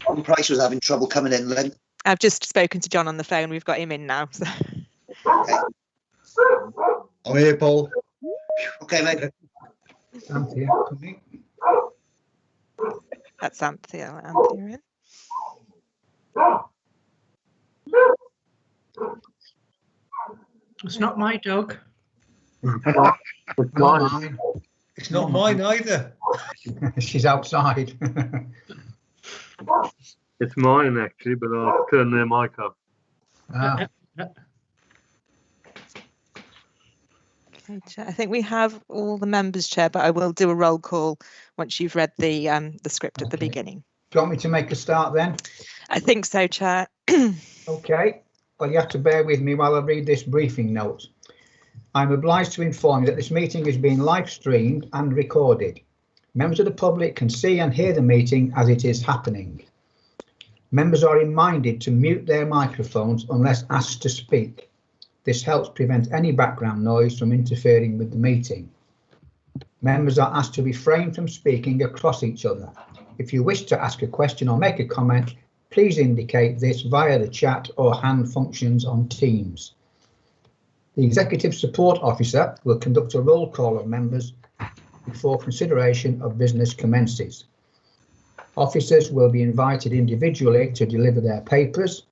John Price was having trouble coming in, Lynn. I've just spoken to John on the phone. We've got him in now. So. Okay. I'm here, Paul. Okay, mate. Anthea, coming. That's Anthea. Anthea in. It's not my dog. It's Not mine. It's not mine either. She's outside. It's mine actually, but I'll turn their mic off. Ah, Okay, Chair. I think we have all the members, Chair, but I will do a roll call once you've read the script at the Okay. beginning. do you want me to make a start then? I think so, Chair. Okay. Well, you have to bear with me while I read this briefing note. I'm obliged to inform you that this meeting is being live streamed and recorded. Members of the public can see and hear the meeting as it is happening. Members are reminded to mute their microphones unless asked to speak. This helps prevent any background noise from interfering with the meeting. Members are asked to refrain from speaking across each other. If you wish to ask a question or make a comment, please indicate this via the chat or hand functions on Teams. The Executive Support Officer will conduct a roll call of members before consideration of business commences. Officers will be invited individually to deliver their papers.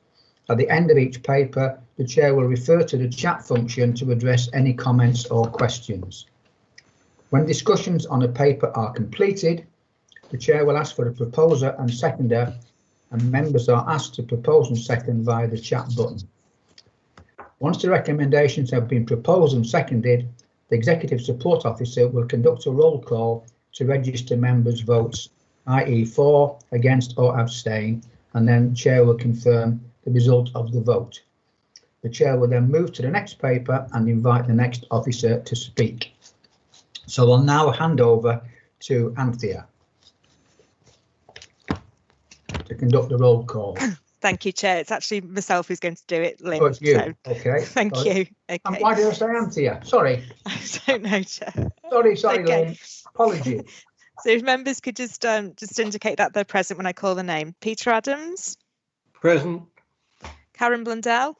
At the end of each paper, the Chair will refer to the chat function to address any comments or questions. When discussions on a paper are completed, the Chair will ask for a proposer and seconder, and members are asked to propose and second via the chat button. Once the recommendations have been proposed and seconded, the Executive Support Officer will conduct a roll call to register members' votes, i.e. for, against or abstain, and then Chair will confirm the result of the vote. The Chair will then move to the next paper and invite the next officer to speak. So I'll now hand over to Anthea to conduct the roll call. Thank you, Chair. It's actually myself who's going to do it, Lynn. Oh, it's you. So Okay. thank Sorry. you. Okay. And why did I say Anthea? Sorry. I don't know, Chair. Sorry, Okay. Lynn. Apologies. So if members could just indicate that they're present when I call the name. Peter Adams. Present. Karen Blundell.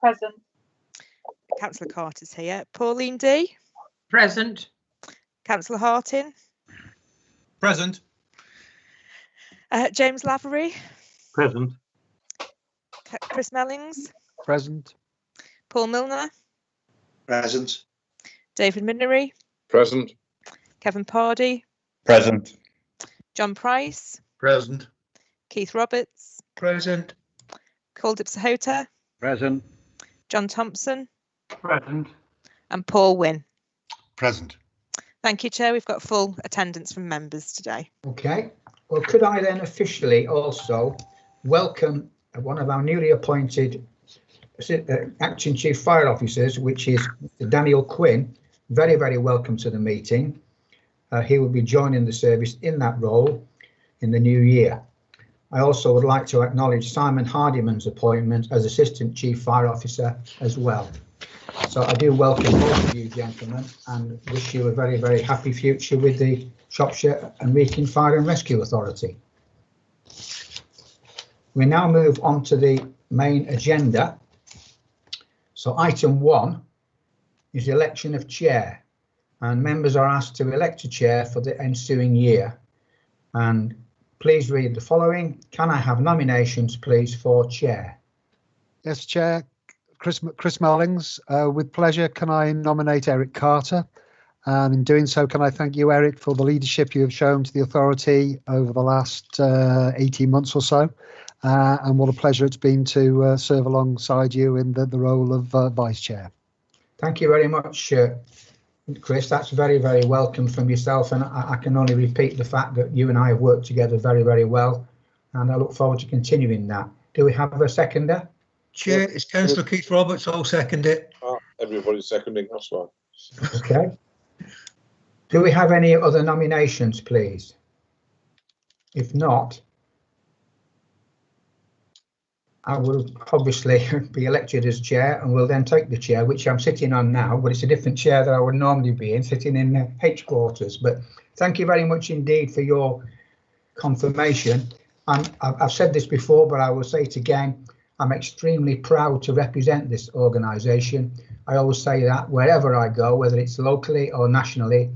Present. Councillor Carter's here. Pauline D. Present. Councillor Hartin. Present. James Lavery. Present. Chris Mellings. Present. Paul Milner. Present. David Minery. Present. Kevin Pardy. Present. John Price. Present. Keith Roberts. Present. Culdip Sahota. Present. John Thompson. Present. And Paul Wynne. Present. Thank you, Chair. We've got full attendance from members today. Okay. Well, could I then officially also welcome one of our newly appointed Acting Chief Fire Officers, which is Daniel Quinn. Very, very welcome to the meeting. He will be joining the service in that role in the new year. I also would like to acknowledge Simon Hardiman's appointment as Assistant Chief Fire Officer as well. So I do welcome both of you gentlemen and wish you a very, very happy future with the Shropshire and Wrekin Fire and Rescue Authority. We now move on to the main agenda. So item 1 is the election of chair, and members are asked to elect a chair for the ensuing year. And please read the following. Can I have nominations, please, for chair? Yes, Chair. Chris Mellings. With pleasure, can I nominate Eric Carter? And in doing so, can I thank you, Eric, for the leadership you have shown to the authority over the last 18 months or so. And what a pleasure it's been to serve alongside you in the role of Vice Chair. Thank you very much, Chris. That's very, very welcome from yourself. And I can only repeat the fact that you and I have worked together very, very well. And I look forward to continuing that. Do we have a seconder? Chair, it's Councillor Keith Roberts. I'll second it. Everybody's seconding, that's fine. Okay. Do we have any other nominations, please? If not, I will obviously be elected as chair and will then take the chair, which I'm sitting on now, but it's a different chair that I would normally be in, sitting in H quarters. But thank you very much indeed for your confirmation. I've said this before, but I will say it again. I'm extremely proud to represent this organisation. I always say that wherever I go, whether it's locally or nationally,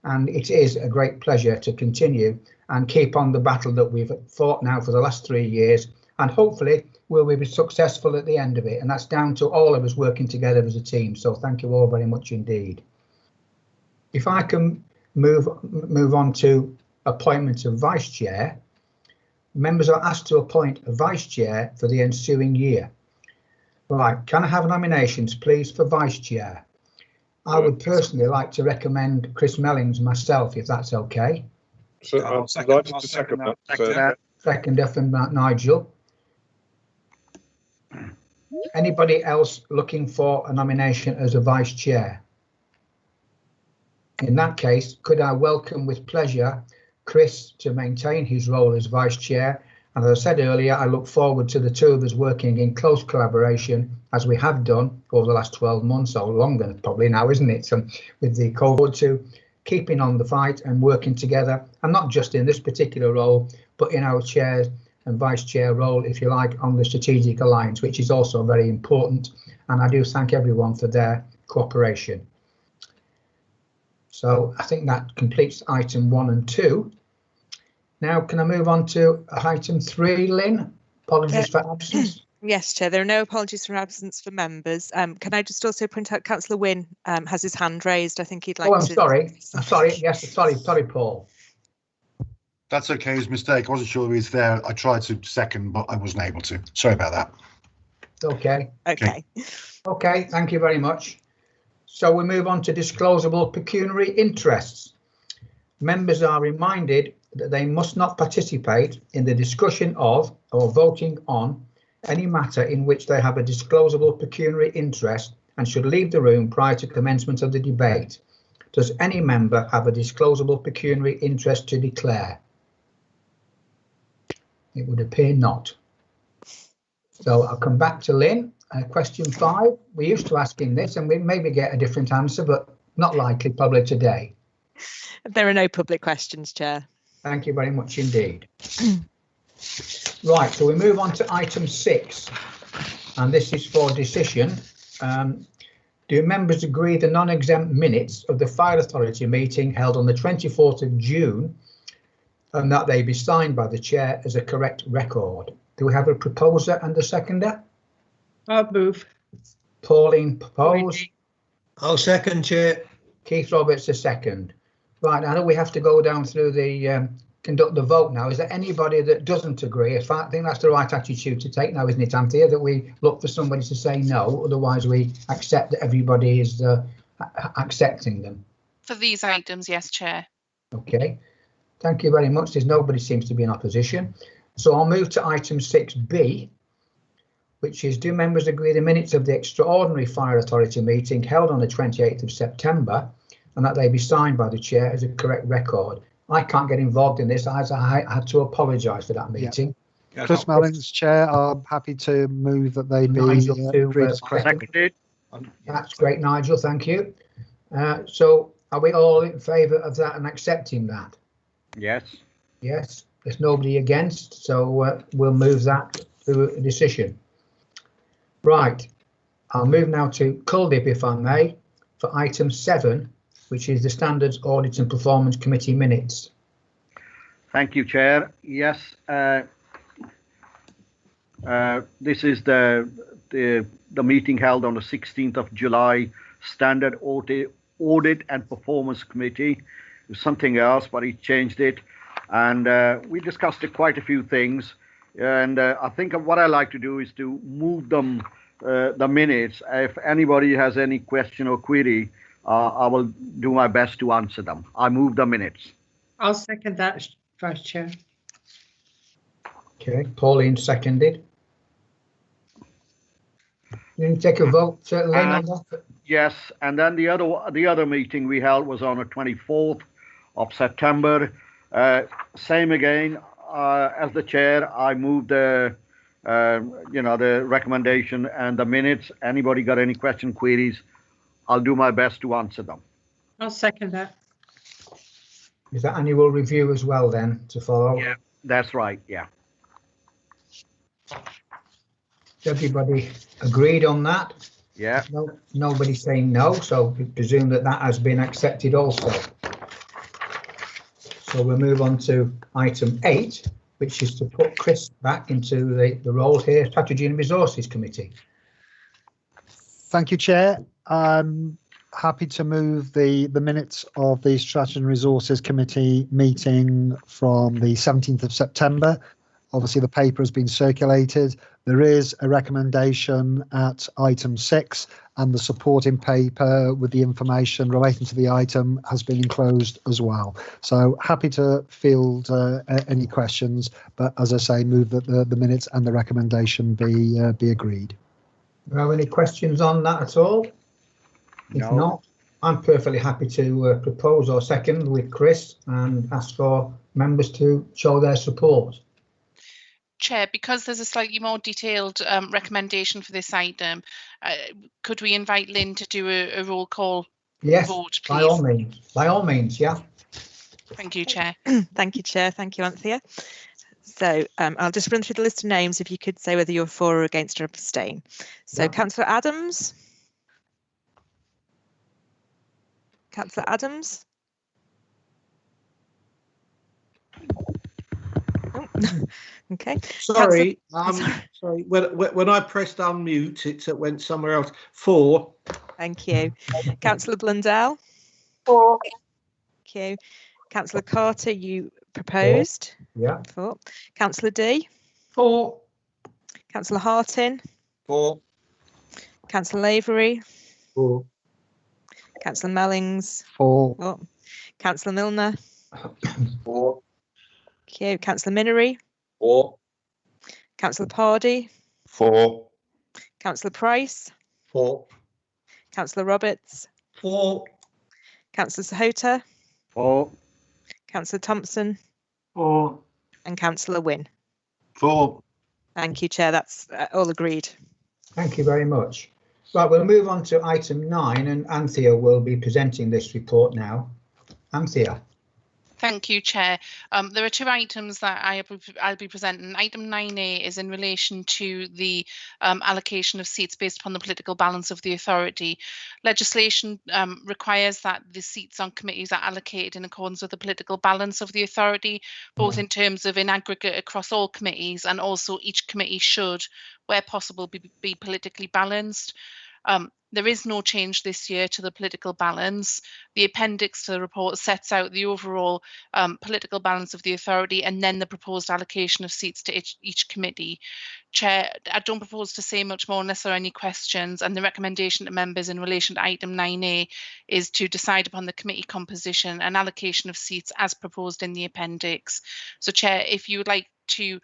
and it is a great pleasure to continue and keep on the battle that we've fought now for the last 3 years, and hopefully we'll be successful at the end of it. And that's down to all of us working together as a team. So thank you all very much indeed. If I can move on to appointment of vice chair. Members are asked to appoint a vice chair for the ensuing year. Right, can I have nominations please for vice chair? I would personally like to recommend Chris Mellings myself, if that's okay. So I'd like to second that. Seconder from Nigel. Anybody else looking for a nomination as a vice chair? In that case, could I welcome with pleasure Chris to maintain his role as vice chair? And as I said earlier, I look forward to the two of us working in close collaboration as we have done over the last 12 months or longer, probably now, isn't it? So with the COVID, to keeping on the fight and working together, and not just in this particular role, but in our chair and vice chair role, if you like, on the strategic alliance, which is also very important. And I do thank everyone for their cooperation. So I think that completes item 1 and 2. Now, can I move on to item 3, Lynn? Apologies for absence. Yes, Chair, there are no apologies for absence for members. Can I just also point out Councillor Wynne has his hand raised. I think he'd like to... I'm sorry. Yes, sorry, Paul. That's okay, it was a mistake. I wasn't sure he was there. I tried to second, but I wasn't able to. Sorry about that. Okay. Okay, thank you very much. So we move on to disclosable pecuniary interests. Members are reminded that they must not participate in the discussion of or voting on any matter in which they have a disclosable pecuniary interest and should leave the room prior to commencement of the debate. Does any member have a disclosable pecuniary interest to declare? It would appear not. So I'll come back to Lynn. Question 5. We're used to asking this and we maybe get a different answer, but not likely probably today. there are no public questions, Chair. Thank you very much indeed. Right, so we move on to item 6, and this is for decision. Do members agree the non-exempt minutes of the Fire Authority meeting held on the 24th of June and that they be signed by the chair as a correct record? Do we have a proposer and a seconder? I'll move. Pauline propose. I'll second, Chair. Keith Roberts a second. Right, I know we have to go down through the conduct the vote now. Is there anybody that doesn't agree? I think that's the right attitude to take now, isn't it, Anthea? That we look for somebody to say no, otherwise we accept that everybody is accepting them. For these items, yes, Chair. Okay, thank you very much. There's nobody seems to be in opposition. So I'll move to item 6B, which is, do members agree the minutes of the extraordinary Fire Authority meeting held on the 28th of September and that they be signed by the chair as a correct record? I can't get involved in this as I had to apologise for that meeting. Yeah. Chris Mellings, Chair, I'm happy to move that they be Nigel to, agreed as correct. Seconded. That's great, Nigel, thank you. So are we all in favour of that and accepting that? Yes. Yes, there's nobody against, so we'll move that to a decision. Right, I'll move now to Culdip, if I may, for item 7, which is the Standards, Audit and Performance Committee minutes. Thank you, Chair. Yes, this is the meeting held on the 16th of July, Standard Audit and Performance Committee. It was something else, but he changed it. And we discussed quite a few things. And I think what I like to do is to move them, the minutes. If anybody has any question or query, I will do my best to answer them. I move the minutes. I'll second that, Vice Chair. Okay, Pauline seconded. You take a vote, Lynn, on that? Yes, and then the other meeting we held was on the 24th of September. Same again, as the chair, I moved the the recommendation and the minutes. Anybody got any question, queries? I'll do my best to answer them. I'll second that. Is that annual review as well then to follow? Yeah, that's right. Yeah. Everybody agreed on that? Yeah. No, nobody saying no, so we presume that that has been accepted also. So we'll move on to item 8, which is to put Chris back into the role here, Strategy and Resources Committee. Thank you, Chair. I'm happy to move the minutes of the Strategy and Resources Committee meeting from the 17th of September. Obviously, the paper has been circulated. There is a recommendation at item 6, and the supporting paper with the information relating to the item has been enclosed as well. So happy to field any questions, but as I say, move that the minutes and the recommendation be agreed. Do you have any questions on that at all? If No. not, I'm perfectly happy to propose or second with Chris and ask for members to show their support. Chair, because there's a slightly more detailed recommendation for this item, could we invite Lynn to do a roll call Yes, vote, by all please? means. By all means, yeah. Thank you, Chair. Thank you, Chair. Thank you, Anthea. So I'll just run through the list of names if you could say whether you're for or against or abstain. So Yeah. Councillor Adams. Councillor Adams. Oh, okay. Sorry, Councillor- sorry. When I pressed unmute, it went somewhere else. 4. Thank you. Councillor Blundell. For. Thank you. Councillor Carter, you proposed. Yeah. For. Councillor D. For. Councillor Hartin. For. Councillor Lavery. For. Councillor Mellings. For. Oh. Councillor Milner. For. Thank you. Councillor Minery. For. Councillor Pardy. For. Councillor Price. For. Councillor Roberts. For. Councillor Sahota. For. Councillor Thompson. For. And Councillor Wynne. For. Thank you, Chair. That's all agreed. Thank you very much. Right, we'll move on to item 9, and Anthea will be presenting this report now. Anthea. Thank you, Chair. There are 2 items that I'll be presenting. Item 9A is in relation to the allocation of seats based upon the political balance of the authority. Legislation requires that the seats on committees are allocated in accordance with the political balance of the authority, both in terms of in aggregate across all committees, and also each committee should, where possible, be politically balanced. There is no change this year to the political balance. The appendix to the report sets out the overall political balance of the authority and then the proposed allocation of seats to each committee. Chair, I don't propose to say much more unless there are any questions, and the recommendation to members in relation to item 9A is to decide upon the committee composition and allocation of seats as proposed in the appendix. So, Chair, if you would like to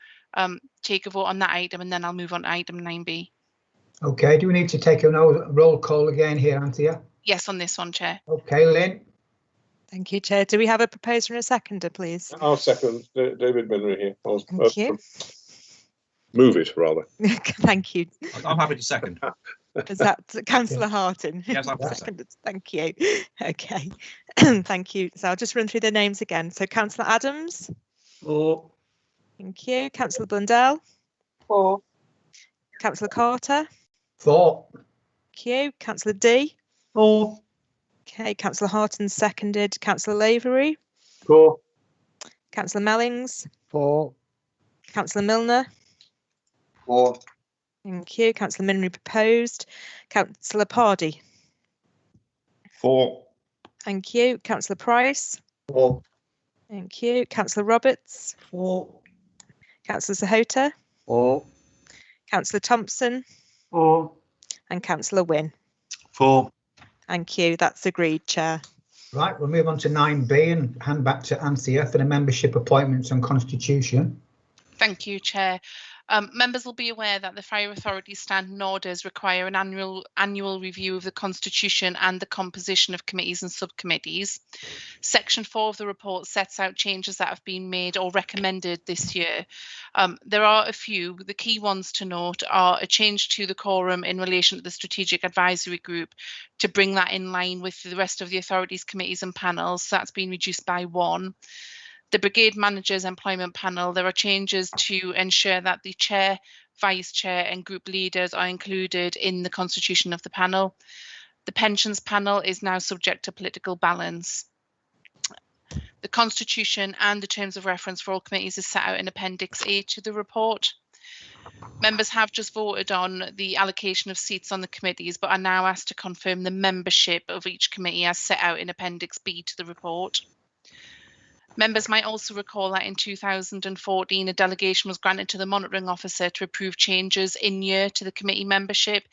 take a vote on that item, and then I'll move on to item 9B. Okay, do we need to take a roll call again here, Anthea? Yes, on this one, Chair. Okay, Lynn. Thank you, Chair. Do we have a proposer and a seconder, please? I'll second David Benry here. Thank you. Move it, rather. Thank you. I'm happy to second. Is that Councillor Hartin? Yes, I'm seconded. Thank you. Okay. Thank you. So I'll just run through the names again. So Councillor Adams. For. Thank you. Councillor Blundell. For. Councillor Carter. For. Thank you. Councillor D. For. Okay. Councillor Hartin seconded. Councillor Lavery. For. Councillor Mellings. For. Councillor Milner. For. Thank you. Councillor Minery proposed. Councillor Pardy. For. Thank you. Councillor Price. For. Thank you. Councillor Roberts. For. Councillor Sahota. For. Councillor Thompson. For. And Councillor Wynne. For. Thank you. That's agreed, Chair. Right, we'll move on to 9B and hand back to Anthea for the membership appointments and constitution. Thank you, Chair. Members will be aware that the Fire Authority's standing orders require an annual review of the constitution and the composition of committees and subcommittees. Section 4 of the report sets out changes that have been made or recommended this year. There are a few. The key ones to note are a change to the quorum in relation to the Strategic Advisory Group to bring that in line with the rest of the authority's committees and panels. So that's been reduced by 1. The Brigade Managers Employment Panel, there are changes to ensure that the Chair, Vice Chair and Group Leaders are included in the constitution of the panel. The Pensions Panel is now subject to political balance. The Constitution and the terms of reference for all committees is set out in Appendix A to the report. Members have just voted on the allocation of seats on the committees, but are now asked to confirm the membership of each committee as set out in Appendix B to the report. Members might also recall that in 2014, a delegation was granted to the monitoring officer to approve changes in year to the committee membership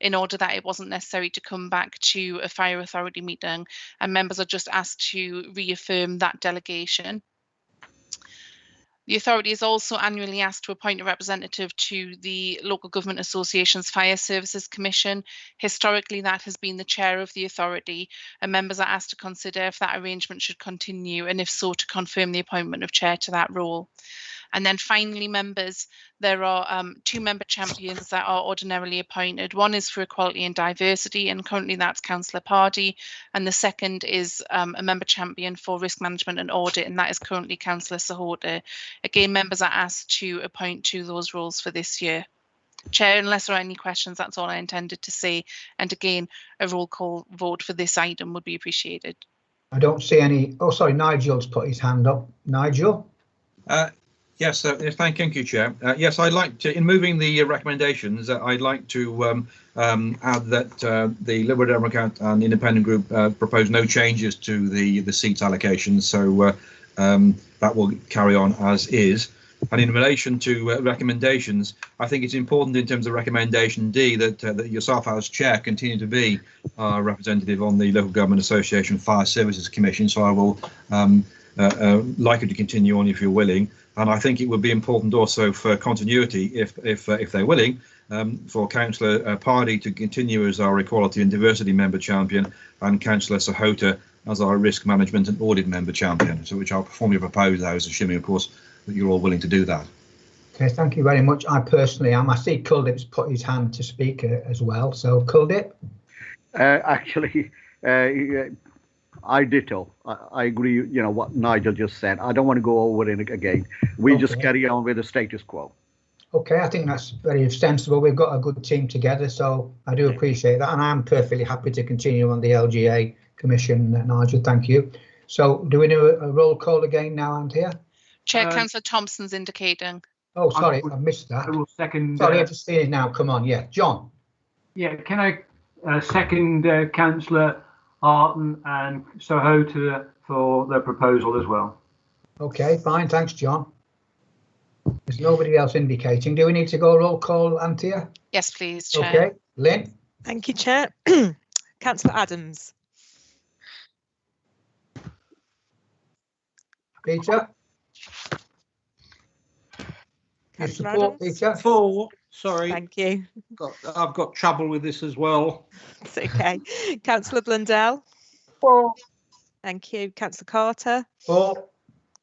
in order that it wasn't necessary to come back to a fire authority meeting, and members are just asked to reaffirm that delegation. The authority is also annually asked to appoint a representative to the Local Government Association's Fire Services Commission. Historically, that has been the chair of the authority, and members are asked to consider if that arrangement should continue, and if so, to confirm the appointment of chair to that role. And then finally, members, there are 2 member champions that are ordinarily appointed. One is for equality and diversity, and currently that's Councillor Pardee. And the second is a member champion for risk management and audit, and that is currently Councillor Sahota. Again, members are asked to appoint to those roles for this year. Chair, unless there are any questions, that's all I intended to say. And again, a roll call vote for this item would be appreciated. I don't see any. Oh, sorry, Nigel's put his hand up. Nigel? Yes, thank you, Chair. Yes, I'd like to, in moving the recommendations, I'd like to add that the Liberal Democrat and the Independent Group propose no changes to the seats allocation, so that will carry on as is. And in relation to recommendations, I think it's important in terms of recommendation D that yourself as chair continue to be our representative on the Local Government Association Fire Services Commission. So I will like you to continue on if you're willing. And I think it would be important also for continuity, if they're willing, for Councillor Pardee to continue as our Equality and Diversity Member Champion, and Councillor Sahota as our Risk Management and Audit Member Champion. So which I'll formally propose those, assuming, of course, that you're all willing to do that. Okay, thank you very much. I personally am. I see Kuldip's put his hand to speak as well. So Kuldip? Actually, I ditto. I agree, you know, what Nigel just said. I don't want to go over it again. We just carry on with the status quo. Okay, I think that's very sensible. We've got a good team together, so I do appreciate that. And I'm perfectly happy to continue on the LGA Commission, Nigel. Thank you. So do we do a roll call again now, Anthea? Chair, Councillor Thompson's indicating. Oh, sorry, I missed that. I will second. Sorry, I've just seen it now. Come on, yeah. John? Yeah, can I second Councillor Arton and Sahota for the proposal as well? Okay, fine. Thanks, John. There's nobody else indicating. Do we need to go roll call, Anthea? Yes, please, Chair. Okay, Lynn? Thank you, Chair. Councillor Adams. Peter? You Councillor support, Adams? Peter? 4. Sorry, Thank you. I've got trouble with this as well. It's okay. Councillor Blundell. 4. Thank you. Councillor Carter. 4.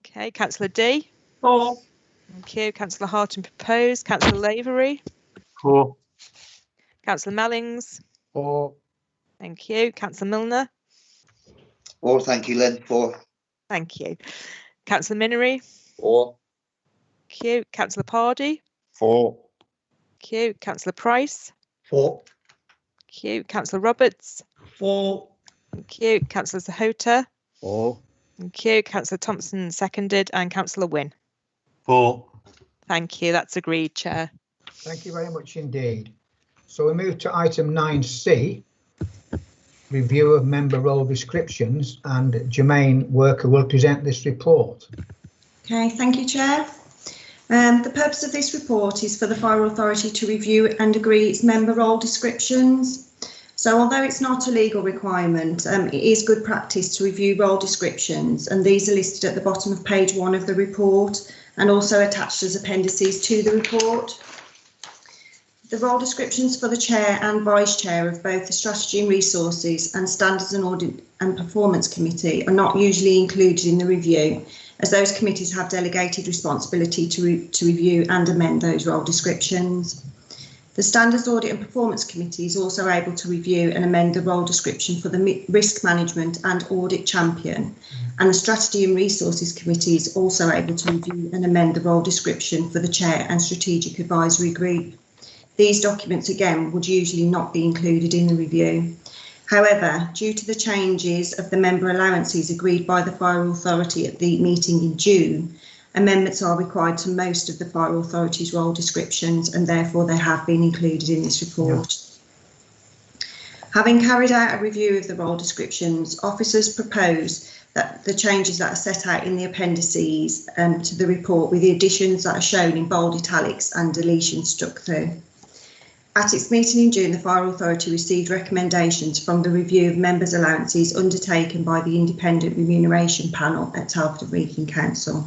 Okay. Councillor D. 4. Thank you. Councillor Harton proposed. Councillor Lavery. 4. Councillor Mellings. 4. Thank you. Councillor Milner. 4, thank you, Lynn. 4. Thank you. Councillor Minery. 4. Thank you. Councillor Pardee. 4. Thank you. Councillor Price. 4. Thank you. Councillor Roberts. 4. Thank you. Councillor Sahota. 4. Thank you. Councillor Thompson seconded, and Councillor Wynne. 4. Thank you. That's agreed, Chair. Thank you very much indeed. So we move to item 9C, review of member role descriptions, and Jermaine Worker will present this report. Okay, thank you, Chair. The purpose of this report is for the Fire Authority to review and agree its member role descriptions. So although it's not a legal requirement, it is good practice to review role descriptions, and these are listed at the bottom of page 1 of the report and also attached as appendices to the report. The role descriptions for the chair and vice chair of both the Strategy and Resources and Standards and Audit and Performance Committee are not usually included in the review, as those committees have delegated responsibility to review and amend those role descriptions. The Standards Audit and Performance Committee is also able to review and amend the role description for the Risk Management and Audit Champion, and the Strategy and Resources Committee is also able to review and amend the role description for the Chair and Strategic Advisory Group. These documents, again, would usually not be included in the review. However, due to the changes of the member allowances agreed by the Fire Authority at the meeting in June, amendments are required to most of the Fire Authority's role descriptions, and therefore they have been included in this report. Yeah. Having carried out a review of the role descriptions, officers propose that the changes that are set out in the appendices to the report, with the additions that are shown in bold italics and deletions struck through. At its meeting in June, the Fire Authority received recommendations from the review of members' allowances undertaken by the Independent Remuneration Panel at Telford and Wrekin Council.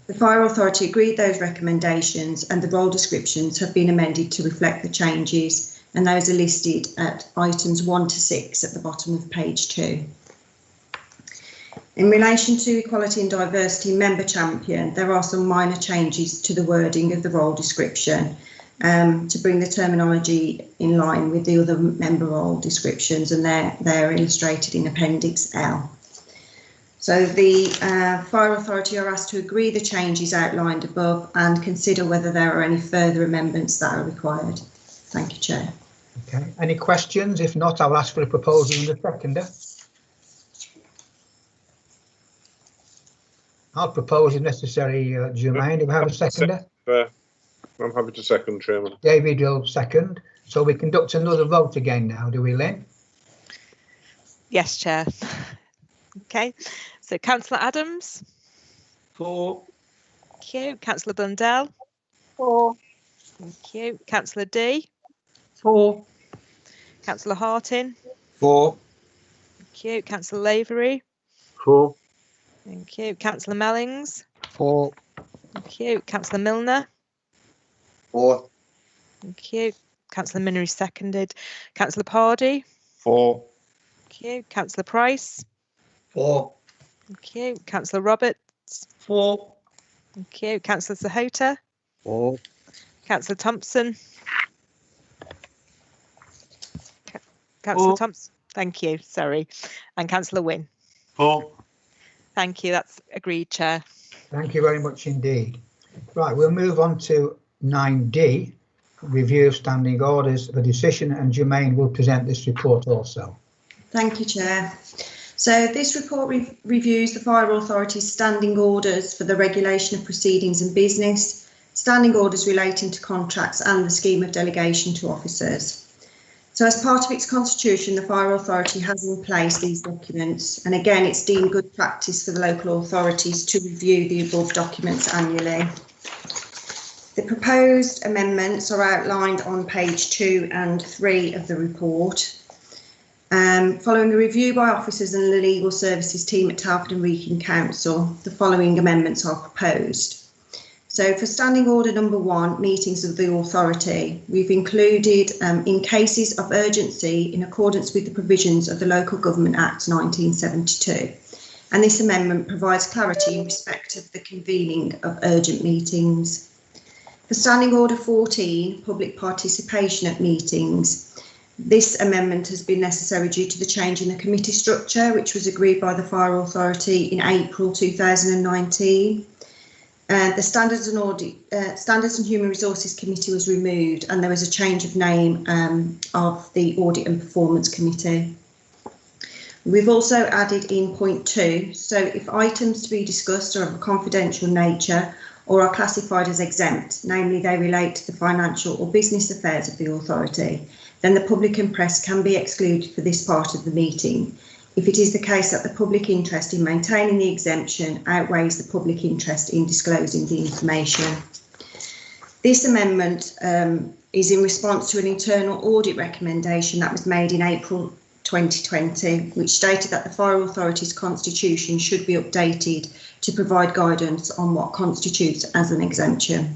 The Fire Authority agreed those recommendations, and the role descriptions have been amended to reflect the changes, and those are listed at items 1 to 6 at the bottom of page 2. In relation to Equality and Diversity Member Champion, there are some minor changes to the wording of the role description to bring the terminology in line with the other member role descriptions, and they're illustrated in Appendix L. So the Fire Authority are asked to agree the changes outlined above and consider whether there are any further amendments that are required. Thank you, Chair. Okay. Any questions? If not, I'll ask for a proposal and a seconder. I'll propose if necessary, Germaine. Do we have a seconder? I'm happy to second, Chairman. David will second. So we conduct another vote again now, do we, Lynn? Yes, Chair. Okay, so Councillor Adams. 4. Thank you. Councillor Blundell. 4. Thank you. Councillor D. 4. Councillor Hartin. 4. Thank you. Councillor Lavery. 4. Thank you. Councillor Mellings. 4. Thank you. Councillor Milner. 4. Thank you. Councillor Minnery seconded. Councillor Pardy. 4. Thank you. Councillor Price. 4. Thank you. Councillor Roberts. 4. Thank you. Councillor Sahota. 4. Councillor Thompson. Councillor Thompson. Thank you. Sorry. And Councillor Wynne. 4. Thank you. That's agreed, Chair. Thank you very much indeed. Right, we'll move on to 9D, review of standing orders for decision, and Germaine will present this report also. Thank you, Chair. So this report reviews the Fire Authority's standing orders for the regulation of proceedings and business, standing orders relating to contracts, and the scheme of delegation to officers. So as part of its constitution, the Fire Authority has in place these documents, and again it's deemed good practice for the local authorities to review the above documents annually. The proposed amendments are outlined on page 2 and 3 of the report. Following a review by officers and the legal services team at Telford and Wrekin Council, the following amendments are proposed. So for standing order number 1, meetings of the authority, we've included in cases of urgency in accordance with the provisions of the Local Government Act 1972. And this amendment provides clarity in respect of the convening of urgent meetings. For standing order 14, public participation at meetings, this amendment has been necessary due to the change in the committee structure, which was agreed by the Fire Authority in April 2019. The Standards and Human Resources Committee was removed, and there was a change of name of the Audit and Performance Committee. We've also added in point 2, so if items to be discussed are of a confidential nature or are classified as exempt, namely they relate to the financial or business affairs of the authority, then the public and press can be excluded for this part of the meeting, if it is the case that the public interest in maintaining the exemption outweighs the public interest in disclosing the information. This amendment is in response to an internal audit recommendation that was made in April 2020, which stated that the Fire Authority's constitution should be updated to provide guidance on what constitutes as an exemption.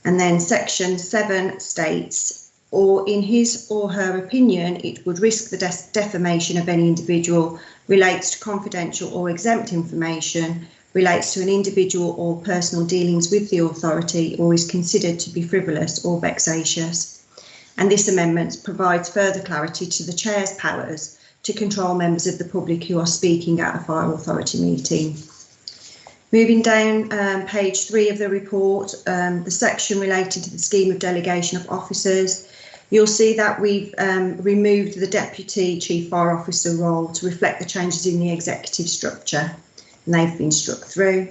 And then section 7 states, or in his or her opinion, it would risk the defamation of any individual, relates to confidential or exempt information, relates to an individual or personal dealings with the authority, or is considered to be frivolous or vexatious. And this amendment provides further clarity to the chair's powers to control members of the public who are speaking at a Fire Authority meeting. Moving down page 3 of the report, the section relating to the scheme of delegation of officers, you'll see that we've removed the Deputy Chief Fire Officer role to reflect the changes in the executive structure, and they've been struck through.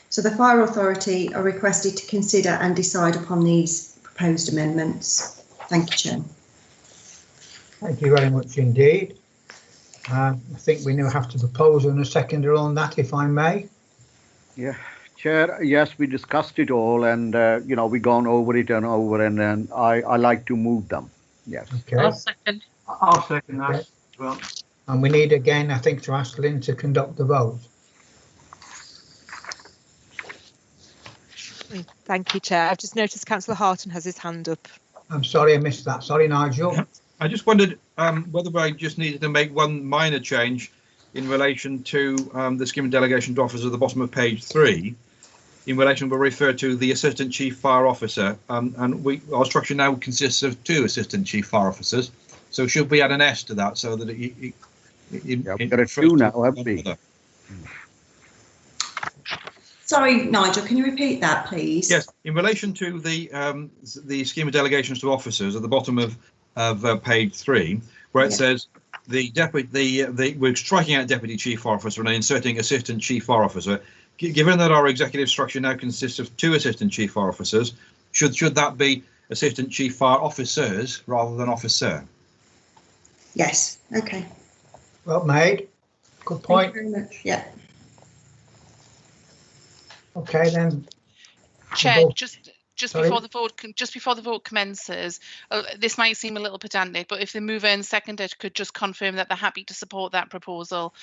So the Fire Authority are requested to consider and decide upon these proposed amendments. Thank you, Chair. Thank you very much indeed. I think we now have to propose and a seconder on that, if I may. Yeah, Chair, yes, we discussed it all, and we've gone over it and over, and then I like to move them. Yes. Okay. I'll second that as well. And we need again, I think, to ask Lynn to conduct the vote. Thank you, Chair. I've just noticed Councillor Harton has his hand up. I'm sorry I missed that. Sorry, Nigel. I just wondered whether I just needed to make one minor change in relation to the scheme of delegation to officers at the bottom of page 3, in relation we refer to the Assistant Chief Fire Officer, and our structure now consists of 2 Assistant Chief Fire Officers. So should we add an S to that so that we've got a 2 now, haven't we? Sorry, Nigel, can you repeat that, please? Yes, in relation to the scheme of delegations to officers at the bottom of page 3, where it says we're striking out Deputy Chief Fire Officer and inserting Assistant Chief Fire Officer. Given that our executive structure now consists of 2 Assistant Chief Fire Officers, should that be Assistant Chief Fire Officers rather than officer? Yes. Okay. Well made. Good point. Thank you very much. Yeah. Okay then. Chair, just before the vote commences, this might seem a little pedantic, but if the mover and seconder could just confirm that they're happy to support that proposal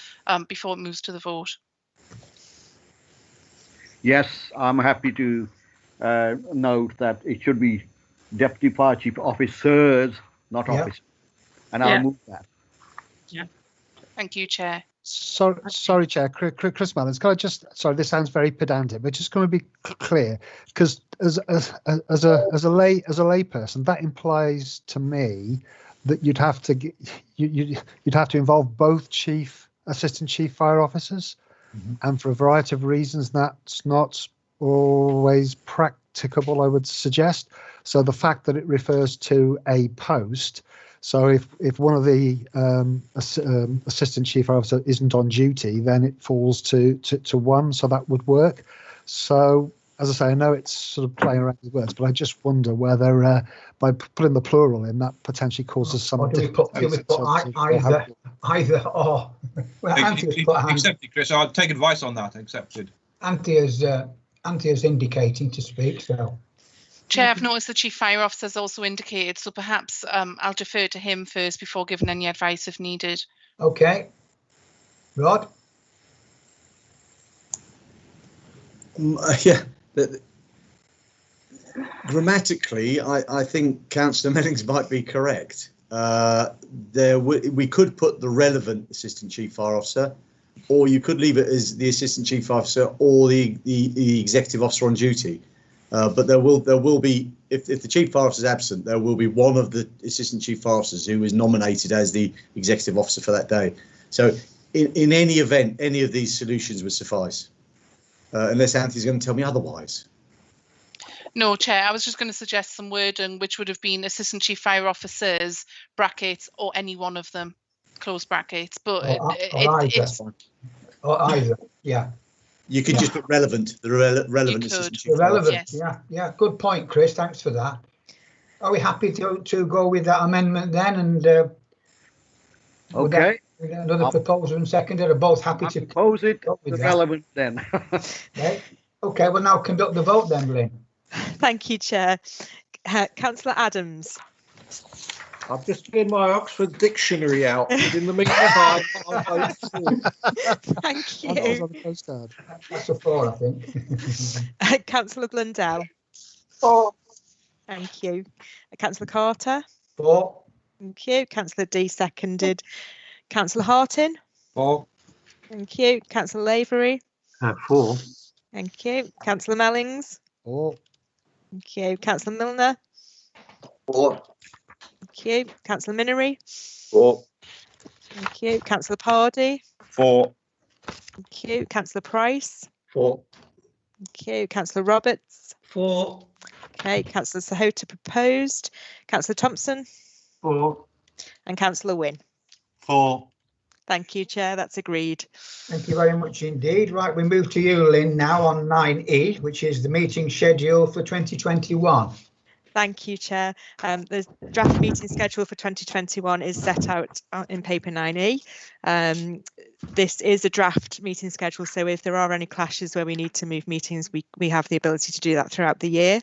before it moves to the vote. Yes, I'm happy to note that it should be Deputy Fire Chief Officers, not officers, and I'll move that. Yeah. Thank you, Chair. Sorry, Chair. Chris Mullins, can I just? Sorry, this sounds very pedantic, but just going to be clear, because as a lay person, that implies to me that you'd have to involve both Assistant Chief Fire Officers, and for a variety of reasons, that's not always practicable, I would suggest. So the fact that it refers to a post. So if one of the Assistant Chief Officer isn't on duty, then it falls to one, so that would work. So, as I say, I know it's sort of playing around with words, but I just wonder whether by putting the plural in, that potentially causes some difficulty. Either or. Well, accepted, Chris. I'll take advice on that. Accepted. Anthea's indicating to speak, so. Chair, I've noticed the Chief Fire Officer has also indicated, so perhaps I'll defer to him first before giving any advice if needed. Okay. Rod? Yeah. Grammatically, I think Councillor Mellings might be correct. We could put the relevant Assistant Chief Fire Officer, or you could leave it as the Assistant Chief Officer or the Executive Officer on duty. But there will be, if the Chief Fire Officer is absent, there will be one of the Assistant Chief Fire Officers who is nominated as the Executive Officer for that day. So in any event, any of these solutions would suffice, unless Anthony's going to tell me otherwise. No, Chair, I was just going to suggest some wording which would have been Assistant Chief Fire Officers, brackets, or any one of them, close brackets. But or either, yeah. You could just put relevant, the relevant Assistant Chief. Relevant, yes. Yeah. Good point, Chris. Thanks for that. Are we happy to go with that amendment then? And okay. Another proposal and seconder are both happy to propose it. Relevant then. Okay. We'll now conduct the vote then, Lynn. Thank you, Chair. Councillor Adams. I've just getting my Oxford Dictionary out, but in the meantime, I'll vote for. Thank Answers you. on the postcard. That's a 4, I think. Councillor Blundell. 4. Thank you. Councillor Carter. 4. Thank you. Councillor D seconded. Councillor Hartin. 4. Thank you. Councillor Lavery. 4. Thank you. Councillor Mellings. 4. Thank you. Councillor Milner. 4. Thank you. Councillor Minery. 4. Thank you. Councillor Pardy. 4. Thank you. Councillor Price. 4. Thank you. Councillor Roberts. 4. Okay. Councillor Sahota proposed. Councillor Thompson. 4. And Councillor Wynne. 4. Thank you, Chair. That's agreed. Thank you very much indeed. Right, we move to you, Lynn, now on 9E, which is the meeting schedule for 2021. Thank you, Chair. The draft meeting schedule for 2021 is set out in paper 9E. This is a draft meeting schedule, so if there are any clashes where we need to move meetings, we have the ability to do that throughout the year.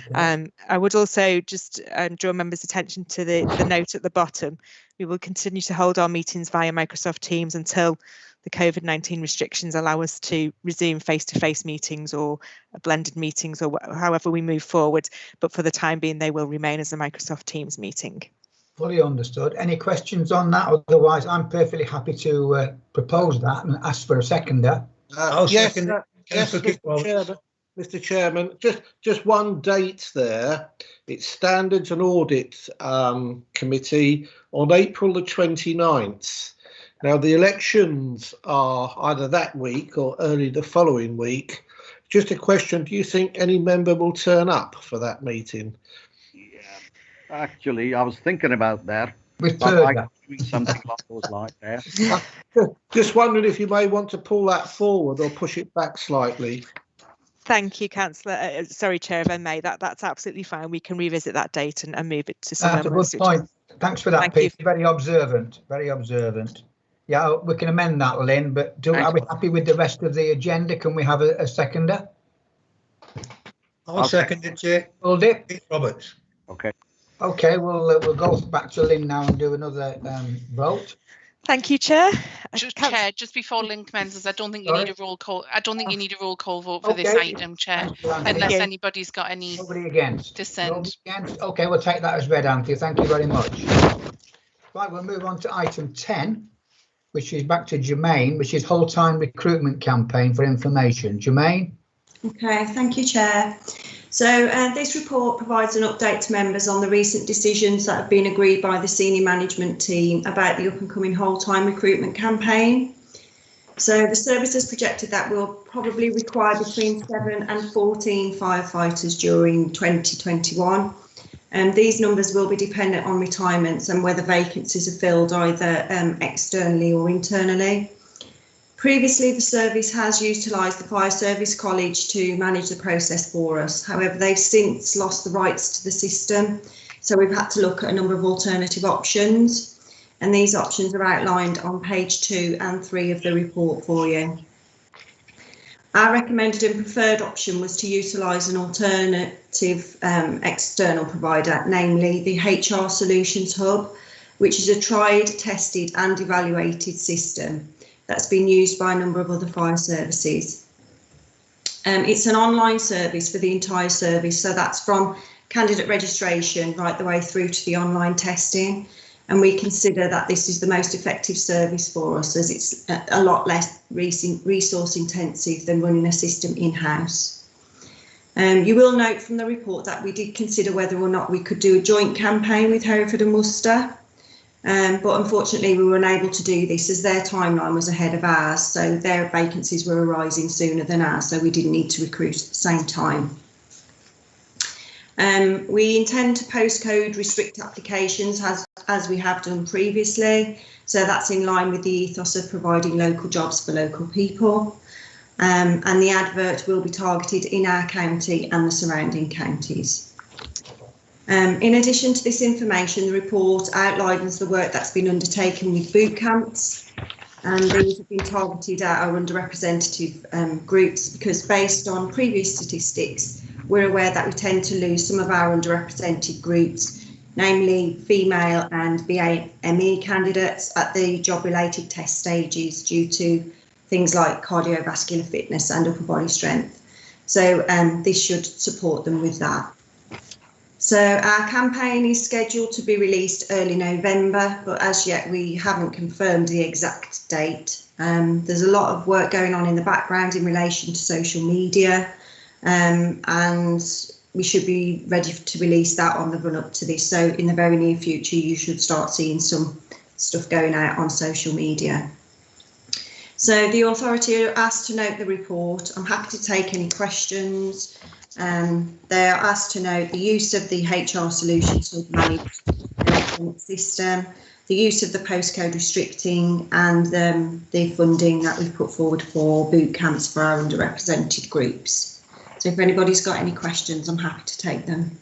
Okay. I would also just draw members' attention to the note at the bottom. We will continue to hold our meetings via Microsoft Teams until the COVID-19 restrictions allow us to resume face-to-face meetings or blended meetings or however we move forward. But for the time being, they will remain as a Microsoft Teams meeting. Fully understood. Any questions on that? Otherwise, I'm perfectly happy to propose that and ask for a seconder. Yes, Mr. Chairman, just one date there. It's Standards and Audit Committee on April the 29th. Now, the elections are either that week or early the following week. Just a question, do you think any member will turn up for that meeting? Yeah, actually, I was thinking about that. With doing something along those lines there. Just wondering if you may want to pull that forward or push it back slightly. Thank you, Councillor. Sorry, Chair, if I may. That's absolutely fine. We can revisit that date and move it to some. That's a good point. Thanks for that, Pete. Very observant. Very observant. Yeah, we can amend that, Lynn, but are we happy with the rest of the agenda? Can we have a seconder? I'll second it, Chair. Hold it. Pete Roberts. Okay. Okay, we'll go back to Lynn now and do another vote. Thank you, Chair. Chair, just before Lynn commences, I don't think you need a roll call. I don't think you need a roll call vote for this item, Chair, unless anybody's got any dissent. Nobody against. Okay, we'll take that as read, Anthea. Thank you very much. Right, we'll move on to item 10. Which is back to Jermaine, which is whole-time recruitment campaign for information. Jermaine? Okay, thank you, Chair. So this report provides an update to members on the recent decisions that have been agreed by the senior management team about the up-and-coming whole-time recruitment campaign. So the service has projected that we'll probably require between 7 and 14 firefighters during 2021. And these numbers will be dependent on retirements and whether vacancies are filled either externally or internally. Previously, the service has utilised the Fire Service College to manage the process for us. However, they've since lost the rights to the system. So we've had to look at a number of alternative options. And these options are outlined on page 2 and 3 of the report for you. Our recommended and preferred option was to utilise an alternative external provider, namely the HR Solutions Hub, which is a tried, tested and evaluated system that's been used by a number of other fire services. It's an online service for the entire service, so that's from candidate registration right the way through to the online testing. And we consider that this is the most effective service for us, as it's a lot less resource intensive than running a system in-house. You will note from the report that we did consider whether or not we could do a joint campaign with Hereford and Worcester, but unfortunately we were unable to do this as their timeline was ahead of ours, so their vacancies were arising sooner than ours, so we didn't need to recruit at the same time. We intend to postcode restrict applications as we have done previously, so that's in line with the ethos of providing local jobs for local people, and the advert will be targeted in our county and the surrounding counties. In addition to this information, the report outlines the work that's been undertaken with boot camps, and these have been targeted at our underrepresented groups because based on previous statistics, we're aware that we tend to lose some of our underrepresented groups, namely female and BAME candidates at the job-related test stages due to things like cardiovascular fitness and upper body strength. So this should support them with that. So our campaign is scheduled to be released early November, but as yet we haven't confirmed the exact date. There's a lot of work going on in the background in relation to social media, and we should be ready to release that on the run up to this. So in the very near future, you should start seeing some stuff going out on social media. So the authority are asked to note the report. I'm happy to take any questions. They are asked to note the use of the HR solutions to manage the system, the use of the postcode restricting, and the funding that we've put forward for boot camps for our underrepresented groups. So if anybody's got any questions, I'm happy to take them.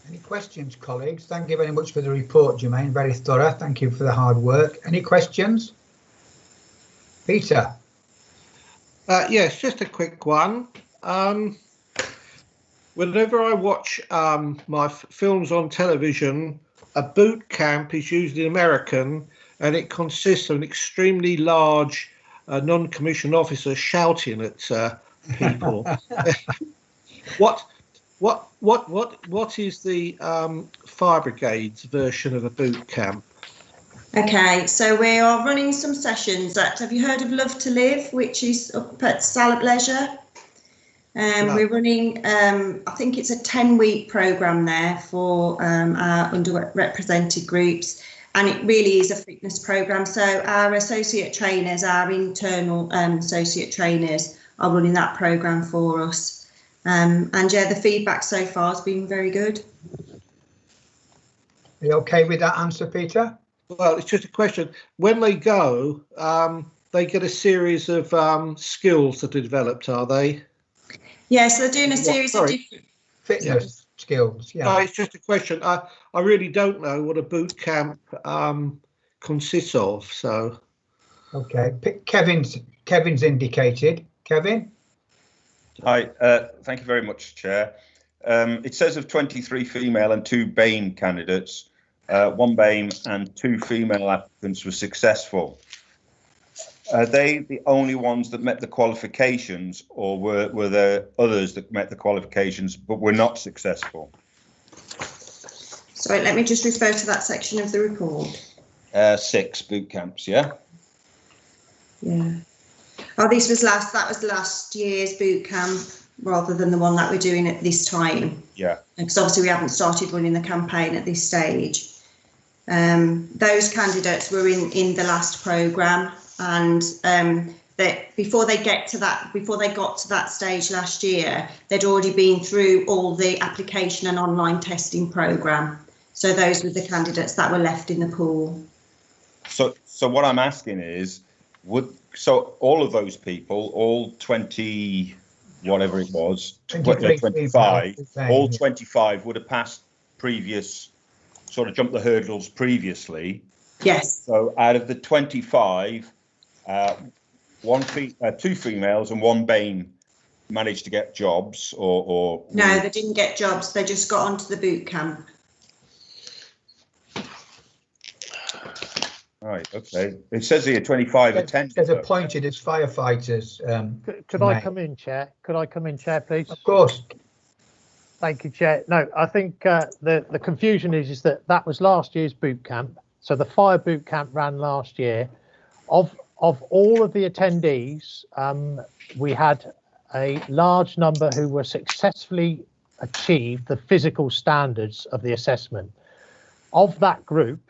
Any questions, colleagues? Thank you very much for the report, Jermaine. Very thorough. Thank you for the hard work. Any questions? Peter? Yes, just a quick one. Whenever I watch my films on television, a boot camp is usually American, and it consists of an extremely large non-commissioned officer shouting at people. What is the fire brigade's version of a boot camp? Okay, so we are running some sessions at, have you heard of Love to Live, which is up at Salop Leisure? No. We're running, I think it's a 10-week programme there for our underrepresented groups, and it really is a fitness programme. So our associate trainers, our internal associate trainers are running that programme for us. And yeah, the feedback so far has been very good. Are you okay with that answer, Peter? Well, it's just a question. When they go, they get a series of skills that are developed, are they? Yes, they're doing a series of different fitness skills. Yeah. No, it's just a question. I really don't know what a boot camp consists of. So. Okay, Kevin's indicated. Kevin. Hi. Thank you very much, Chair. It says of 23 female and 2 BAME candidates, 1 BAME and 2 female applicants were successful. Are they the only ones that met the qualifications, or were there others that met the qualifications but were not successful? Sorry, let me just refer to that section of the report. 6 boot camps, yeah? Yeah. Oh, that was last year's boot camp rather than the one that we're doing at this time. Yeah. Because obviously we haven't started running the campaign at this stage. Those candidates were in the last programme, and before they got to that stage last year, they'd already been through all the application and online testing programme. So those were the candidates that were left in the pool. So what I'm asking is, so all of those people, all 20, whatever it was, 25, all 25 would have passed previous, sort of jumped the hurdles previously. Yes. So out of the 25, 2 females and 1 BAME managed to get jobs, or no, they didn't get jobs. They just got onto the boot camp. Right. Okay. It says here 25 attended. There's appointed as firefighters. Could I come in, Chair? Could I come in, Chair, please? Of course. Thank you, Chair. No, I think the confusion is that was last year's boot camp. So the fire boot camp ran last year. Of all of the attendees, we had a large number who were successfully achieved the physical standards of the assessment. Of that group,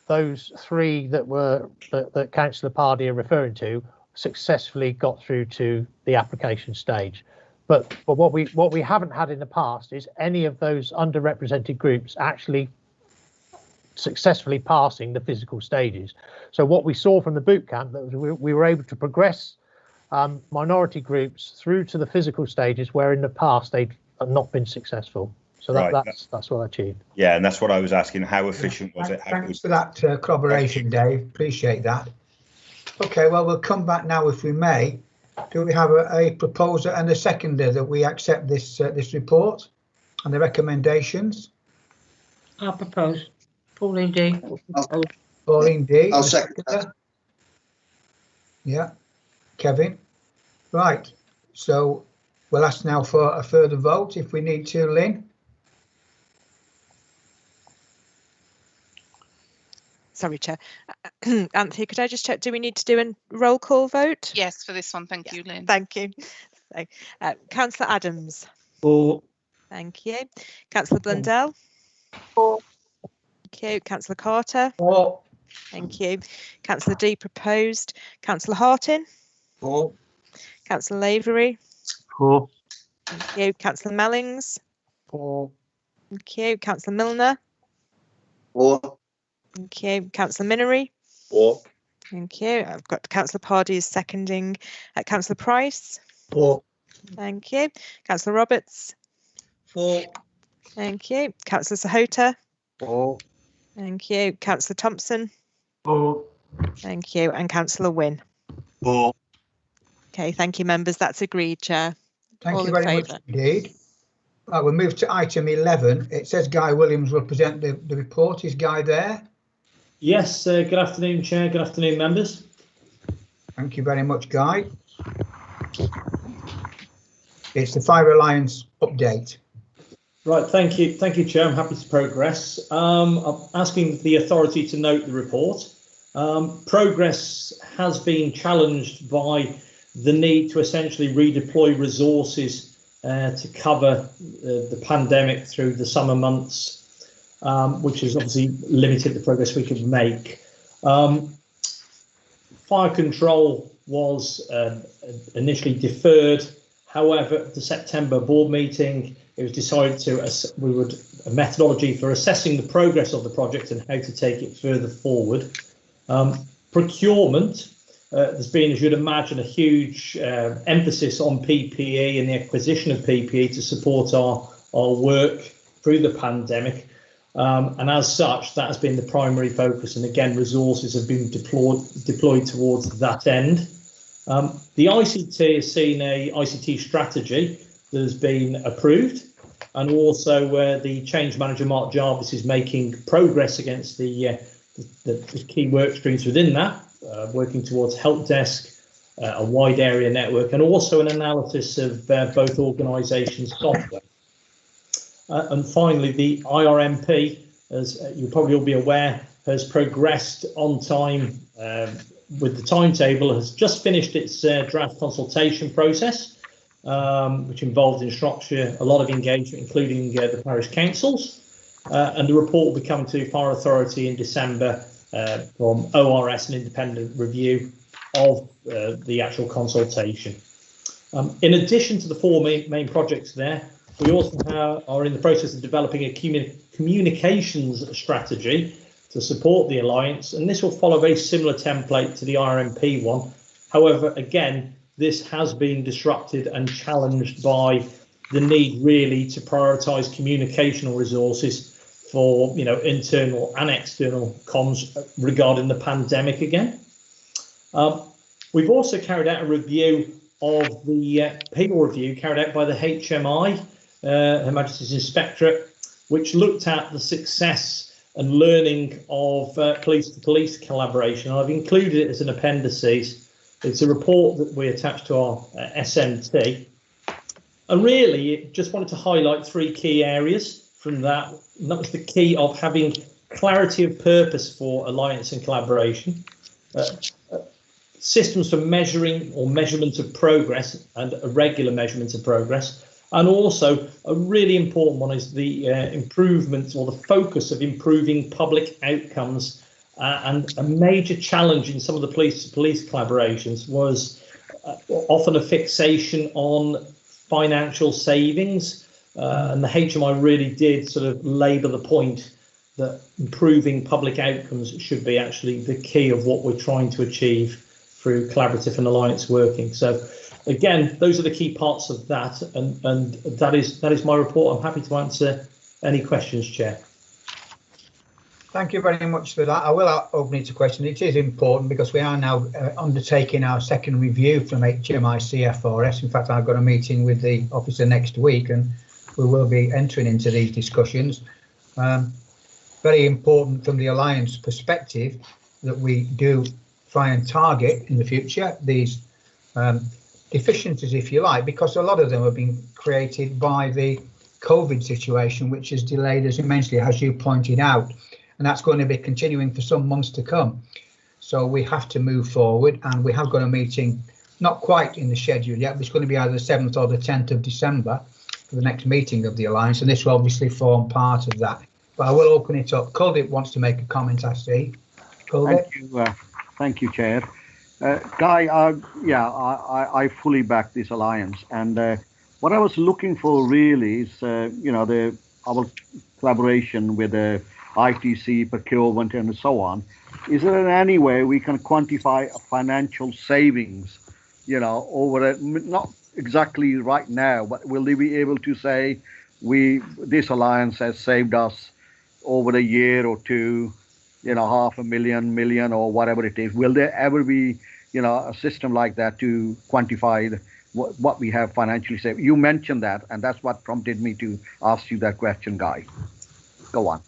those 3 that Councillor Pardee are referring to successfully got through to the application stage. But what we haven't had in the past is any of those underrepresented groups actually successfully passing the physical stages. So what we saw from the boot camp, that we were able to progress minority groups through to the physical stages where in the past they'd not been successful. So that's what I achieved. Yeah, and that's what I was asking. How efficient was it? Thanks for that corroboration, Dave. Appreciate that. Okay, well, we'll come back now, if we may, Do we have a proposer and a seconder that we accept this this report and the recommendations? I propose. Pauline D. Pauline D. I'll second that. Yeah. Kevin. Right. So we'll ask now for a further vote if we need to, Lynn. Sorry, Chair. Anthony, could I just check, do we need to do a roll call vote? Yes, for this one. Thank you, Lynn. Thank you. So, Councillor Adams. For. Thank you. Councillor Blundell. For. Thank you. Councillor Carter. For. Thank you. Councillor D proposed. Councillor Hartin. For. Councillor Lavery. For. Thank you. Councillor Mellings. For. Thank you. Councillor Milner. For. Thank you. Councillor Minery. For. Thank you. I've got Councillor Pardy is seconding. Councillor Price. For. Thank you. Councillor Roberts. For. Thank you. Councillor Sahota. For. Thank you. Councillor Thompson. For. Thank you. And Councillor Wynne. For. Okay, thank you, members. That's agreed, Chair. Thank All you in very favour. much indeed. Right, we'll move to item 11. It says Guy Williams will present the report. Is Guy there? Yes, good afternoon, Chair. Good afternoon, members. Thank you very much, Guy. It's the Fire Alliance update. Right, thank you, Chair. I'm happy to progress. I'm asking the authority to note the report. Progress has been challenged by the need to essentially redeploy resources to cover the pandemic through the summer months, which has obviously limited the progress we could make. Fire control was initially deferred. However, at the September board meeting, it was decided a methodology for assessing the progress of the project and how to take it further forward. Procurement, there's been, as you'd imagine, a huge emphasis on PPE and the acquisition of PPE to support our work through the pandemic. And as such, that has been the primary focus. And again, resources have been deployed towards that end. The ICT has seen a ICT strategy that has been approved, and also the change manager Mark Jarvis is making progress against the key work streams within that, working towards help desk, a wide area network, and also an analysis of both organisations' software. And finally, the IRMP, as you'll probably all be aware, has progressed on time with the timetable, has just finished its draft consultation process, which involved in Shropshire a lot of engagement, including the parish councils. And the report will be coming to Fire Authority in December from ORS, an independent review of the actual consultation. In addition to the four main projects there, we also are in the process of developing a communications strategy to support the Alliance, and this will follow a very similar template to the RMP one. However, again, this has been disrupted and challenged by the need really to prioritise communicational resources for internal and external comms regarding the pandemic again. We've also carried out a review of the people review carried out by the HMI, Her Majesty's Inspectorate, which looked at the success and learning of police-to-police collaboration. I've included it as an appendices. It's a report that we attached to our SMT. And really, just wanted to highlight three key areas from that. And that was the key of having clarity of purpose for alliance and collaboration, systems for measuring or measurement of progress and a regular measurement of progress. And also a really important one is the improvement or the focus of improving public outcomes. And a major challenge in some of the police-to-police collaborations was often a fixation on financial savings. And the HMI really did sort of labour the point that improving public outcomes should be actually the key of what we're trying to achieve through collaborative and alliance working. So again, those are the key parts of that, and that is my report. I'm happy to answer any questions, Chair. Thank you very much for that. I will open it to question. It is important because we are now undertaking our second review from HMI CFRS. In fact, I've got a meeting with the officer next week and we will be entering into these discussions. Very important from the Alliance perspective that we do try and target in the future these deficiencies, if you like, because a lot of them have been created by the COVID situation, which has delayed us immensely, as you pointed out. And that's going to be continuing for some months to come. So we have to move forward, and we have got a meeting, not quite in the schedule yet, but it's going to be either the 7th or the 10th of December for the next meeting of the Alliance, and this will obviously form part of that. But I will open it up. Culdip wants to make a comment, I see. Culdip? Thank you, Chair. Guy, I fully back this Alliance, and what I was looking for really is, our collaboration with the ITC, procurement, and so on. Is there any way we can quantify a financial savings, over not exactly right now, but will they be able to say this Alliance has saved us over a year or two, $500,000, million, or whatever it is? Will there ever be, a system like that to quantify what we have financially saved? You mentioned that, and that's what prompted me to ask you that question, Guy. Go on.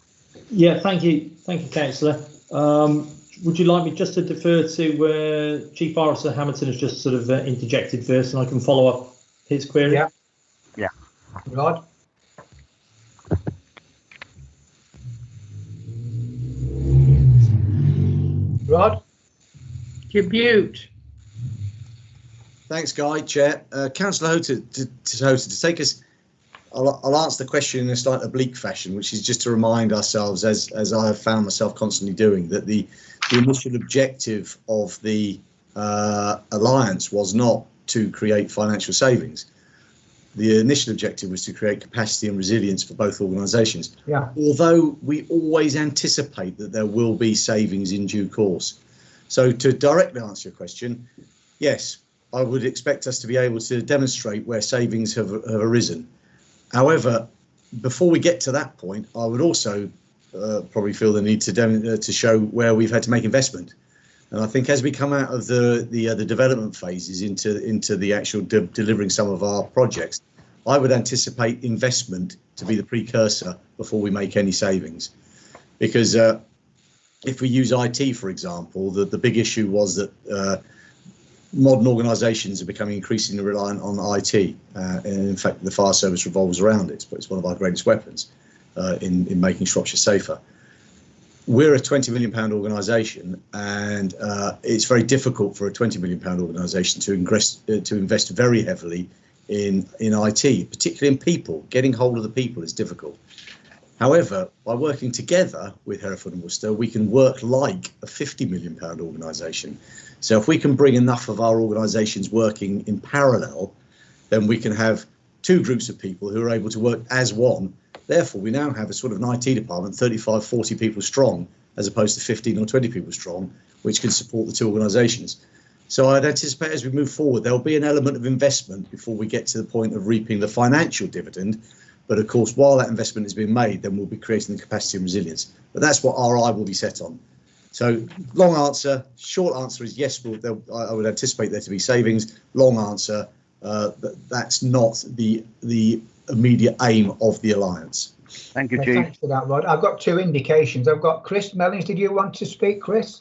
Yeah, thank you, Councillor. Would you like me just to defer to Chief Officer Hamilton has just sort of interjected first, and I can follow up his query? Yeah. Rod? Rod? You're mute. Thanks, Guy. Chair. Councillor Houghton, to take us, I'll answer the question in a slightly oblique fashion, which is just to remind ourselves, as I have found myself constantly doing, that the initial objective of the Alliance was not to create financial savings. The initial objective was to create capacity and resilience for both organisations. Yeah. Although we always anticipate that there will be savings in due course. So to directly answer your question, yes, I would expect us to be able to demonstrate where savings have arisen. However, before we get to that point, I would also probably feel the need to show where we've had to make investment. And I think as we come out of the development phases into the actual delivering some of our projects, I would anticipate investment to be the precursor before we make any savings. Because if we use IT, for example, the big issue was that modern organisations are becoming increasingly reliant on IT. And in fact, the fire service revolves around it, but it's one of our greatest weapons in making Shropshire safer. We're a £20 million organisation, and it's very difficult for a £20 million organisation to invest very heavily in IT, particularly in people. Getting hold of the people is difficult. However, by working together with Hereford and Worcester, we can work like a £50 million organisation. So if we can bring enough of our organisations working in parallel, then we can have two groups of people who are able to work as one. Therefore, we now have a sort of an IT department, 35, 40 people strong, as opposed to 15 or 20 people strong, which can support the two organisations. So I'd anticipate as we move forward, there'll be an element of investment before we get to the point of reaping the financial dividend. But of course, while that investment is being made, then we'll be creating the capacity and resilience. But that's what our eye will be set on. So long answer, short answer is yes, I would anticipate there to be savings. Long answer, that's not the immediate aim of the Alliance. Thank you, Chief. Thanks for that, Rod. I've got two indications. I've got Chris Mellings. Did you want to speak, Chris?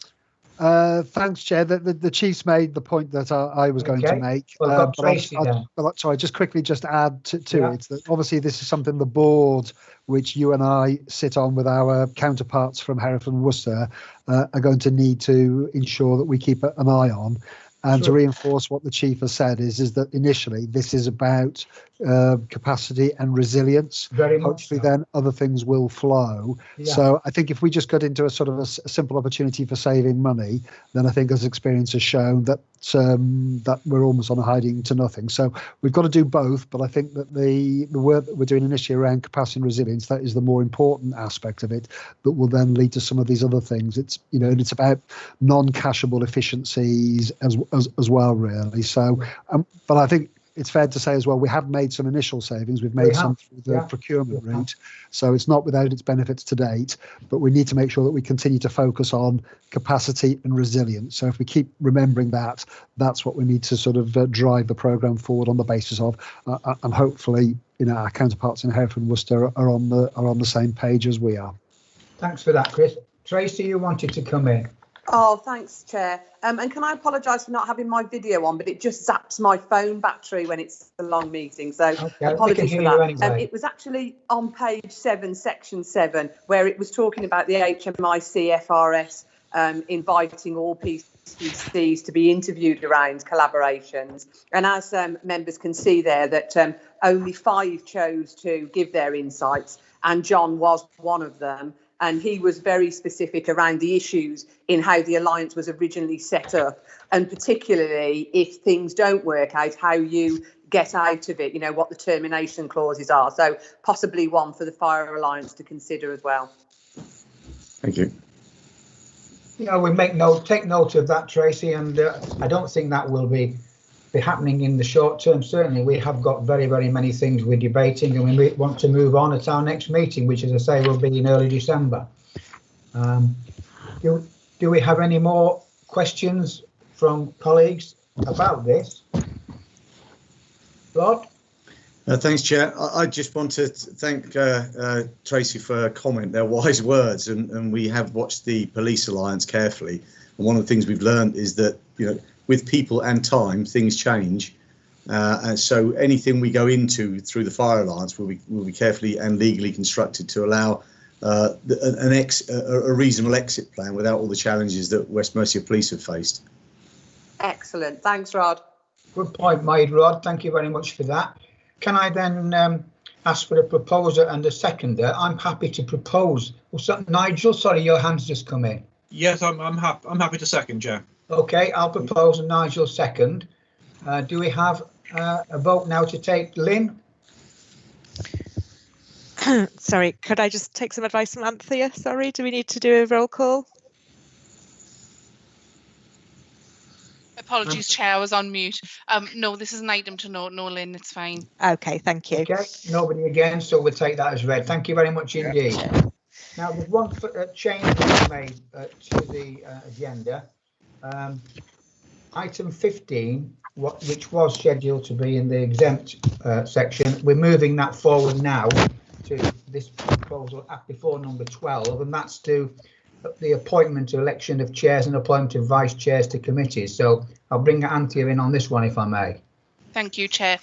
Thanks, Chair. The Chief's made the point that I was going to make. Well, I've got Tracy then. Sorry, just quickly just add to it that obviously this is something the board, which you and I sit on with our counterparts from Hereford and Worcester, are going to need to ensure that we keep an eye on. And to reinforce what the Chief has said is that initially this is about capacity and resilience. Very much Hopefully then other things will flow. Yeah. So I think if we just got into a sort of a simple opportunity for saving money, then I think as experience has shown that we're almost on a hiding to nothing. So we've got to do both, but I think that the work that we're doing initially around capacity and resilience, that is the more important aspect of it, that will then lead to some of these other things. It's, and it's about non-cashable efficiencies as well, really. So, but I think it's fair to say as well, we have made some initial savings. We've made some through the procurement route. So it's not without its benefits to date, but we need to make sure that we continue to focus on capacity and resilience. So if we keep remembering that, that's what we need to sort of drive the programme forward on the basis of, and hopefully, our counterparts in Hereford and Worcester are on the same page as we are. Thanks for that, Chris. Tracy, you wanted to come in. Oh, thanks, Chair. And can I apologise for not having my video on, but it just zaps my phone battery when it's a long meeting. So apologies for that. Anyway. It was actually on page 7, section 7, where it was talking about the HMIC FRS inviting all PCCs to be interviewed around collaborations. And as members can see there, that only 5 chose to give their insights, and John was one of them. And he was very specific around the issues in how the alliance was originally set up, and particularly if things don't work out, how you get out of it, what the termination clauses are. So possibly one for the Fire Alliance to consider as well. Thank you. We take note of that, Tracy, and I don't think that will be happening in the short term. Certainly, we have got very, very many things we're debating, and we want to move on at our next meeting, which, as I say, will be in early December. Do we have any more questions from colleagues about this? Rod? Thanks, Chair. I just want to thank Tracy for her comment. They're wise words, and we have watched the Police Alliance carefully. And one of the things we've learned is that, with people and time, things change. And so anything we go into through the Fire Alliance will be carefully and legally constructed to allow a reasonable exit plan without all the challenges that West Mercia Police have faced. Excellent. Thanks, Rod. Good point made, Rod. Thank you very much for that. Can I then ask for a proposer and a seconder? I'm happy to propose. Nigel, sorry, your hand's just come in. Yes, I'm happy to second, Chair. OK, I'll propose and Nigel second. Do we have a vote now to take? Lynn? Sorry, could I just take some advice from Anthea? Sorry, do we need to do a roll call? Apologies, Chair, I was on mute. No, this is an item to note. No, Lynn, it's fine. OK, thank you. OK, nobody again, so we'll take that as read. Thank you very much indeed. Now, there's one change made to the agenda. Item 15, which was scheduled to be in the exempt section, we're moving that forward now to this proposal before number 12, and that's to the appointment or election of chairs and appointment of vice chairs to committees. So I'll bring Anthea in on this one, if I may. Thank you, Chair.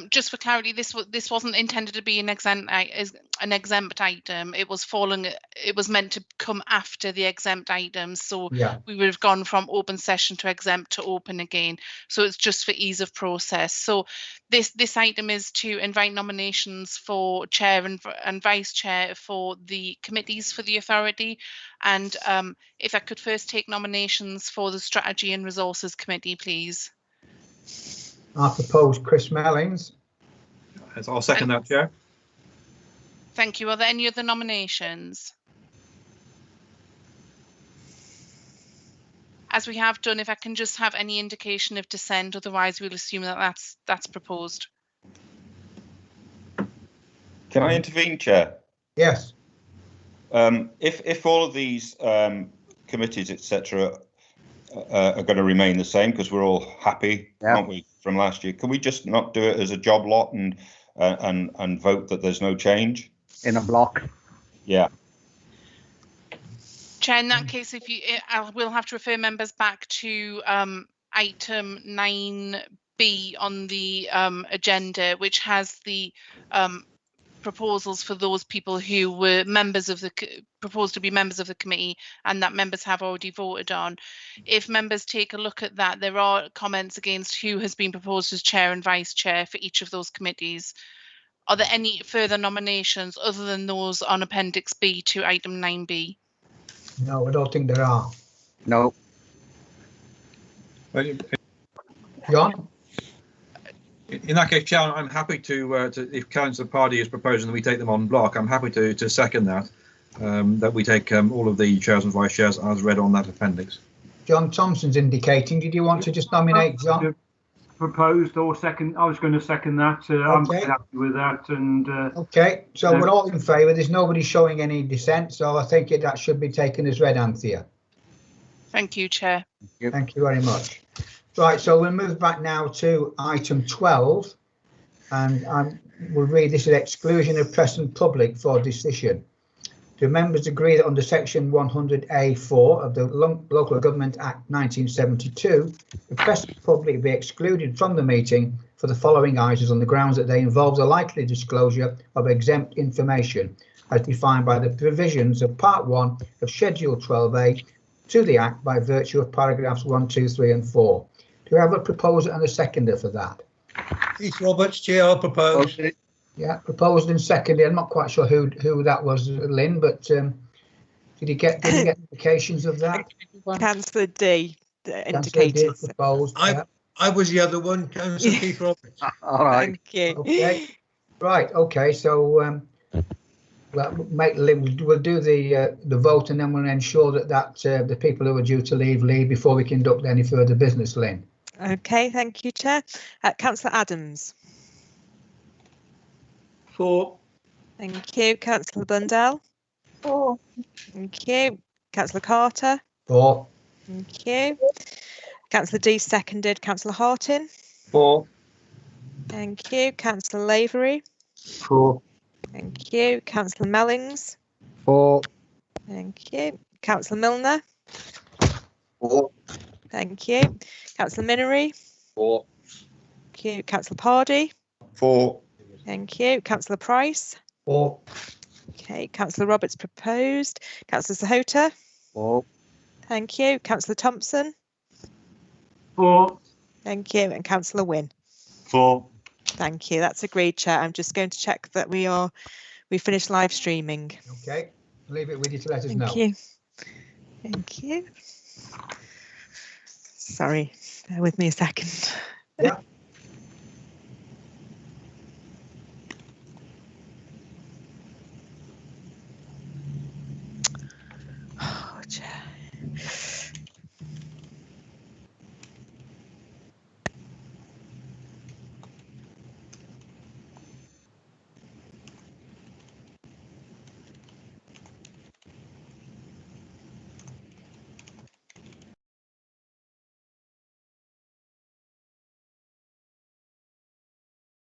Just for clarity, this wasn't intended to be an exempt item. It was meant to come after the exempt items. So we would have gone from open session to exempt to open again. So it's just for ease of process. So this item is to invite nominations for chair and vice chair for the committees for the authority. And if I could first take nominations for the Strategy and Resources Committee, please. I propose Chris Mellings. I'll second that, Chair. Thank you. Are there any other nominations? As we have done, if I can just have any indication of dissent, otherwise we'll assume that that's proposed. Can I intervene, Chair? Yes. If all of these committees, etc., are going to remain the same, because we're all happy, aren't we, from last year? Can we just not do it as a job lot and vote that there's no change in a block? Yeah. Chair, in that case, we'll have to refer members back to item 9B on the agenda, which has the proposals for those people who were proposed to be members of the committee and that members have already voted on. If members take a look at that, there are comments against who has been proposed as chair and vice chair for each of those committees. Are there any further nominations other than those on Appendix B to item 9B? No, I don't think there are. No. John? In that case, Chair, I'm happy to if Councillor Pardee is proposing that we take them on block, I'm happy to second that, that we take all of the chairs and vice chairs as read on that appendix. John Thompson's indicating. Did you want to just nominate John? proposed or second. I was going to second that. I'm Okay. quite happy with that. And Okay, so we're all in favour. There's nobody showing any dissent, so I think that should be taken as read, Anthea. Thank you, Chair. Thank you very much. Right, so we'll move back now to item 12, and we'll read this as exclusion of press and public for decision. Do members agree that under section 100A4 of the Local Government Act 1972, the press and public be excluded from the meeting for the following items on the grounds that they involve the likely disclosure of exempt information as defined by the provisions of Part 1 of Schedule 12A to the Act by virtue of paragraphs 1, 2, 3 and 4. Do we have a proposer and a seconder for that? Keith Roberts, Chair, I'll propose. Yeah, proposed and seconded. I'm not quite sure who that was, Lynn, but did you get indications of that? Councillor D Councillor D indicated. proposed. I was the other one, Councillor Keith Roberts. All right. Thank you. Okay. Right. Okay. So we'll do the vote, and then we'll ensure that the people who are due to leave before we conduct any further business. Lynn. Okay. Thank you, Chair. Councillor Adams. 4. Thank you. Councillor Blundell. 4. Thank you. Councillor Carter. 4. Thank you. Councillor D seconded. Councillor Hartin. 4. Thank you. Councillor Lavery. 4. Thank you. Councillor Mellings. 4. Thank you. Councillor Milner. 4. Thank you. Councillor Minery. 4. Thank you. Councillor Pardy. 4. Thank you. Councillor Price. 4. Okay. Councillor Roberts proposed. Councillor Sahota. 4. Thank you. Councillor Thompson. 4. Thank you. And Councillor Wynne. 4. Thank you. That's agreed, Chair. I'm just going to check that we finished live streaming. Okay. Leave it with you to let us know. Thank you. Thank you. Sorry, bear with me a second. Yeah.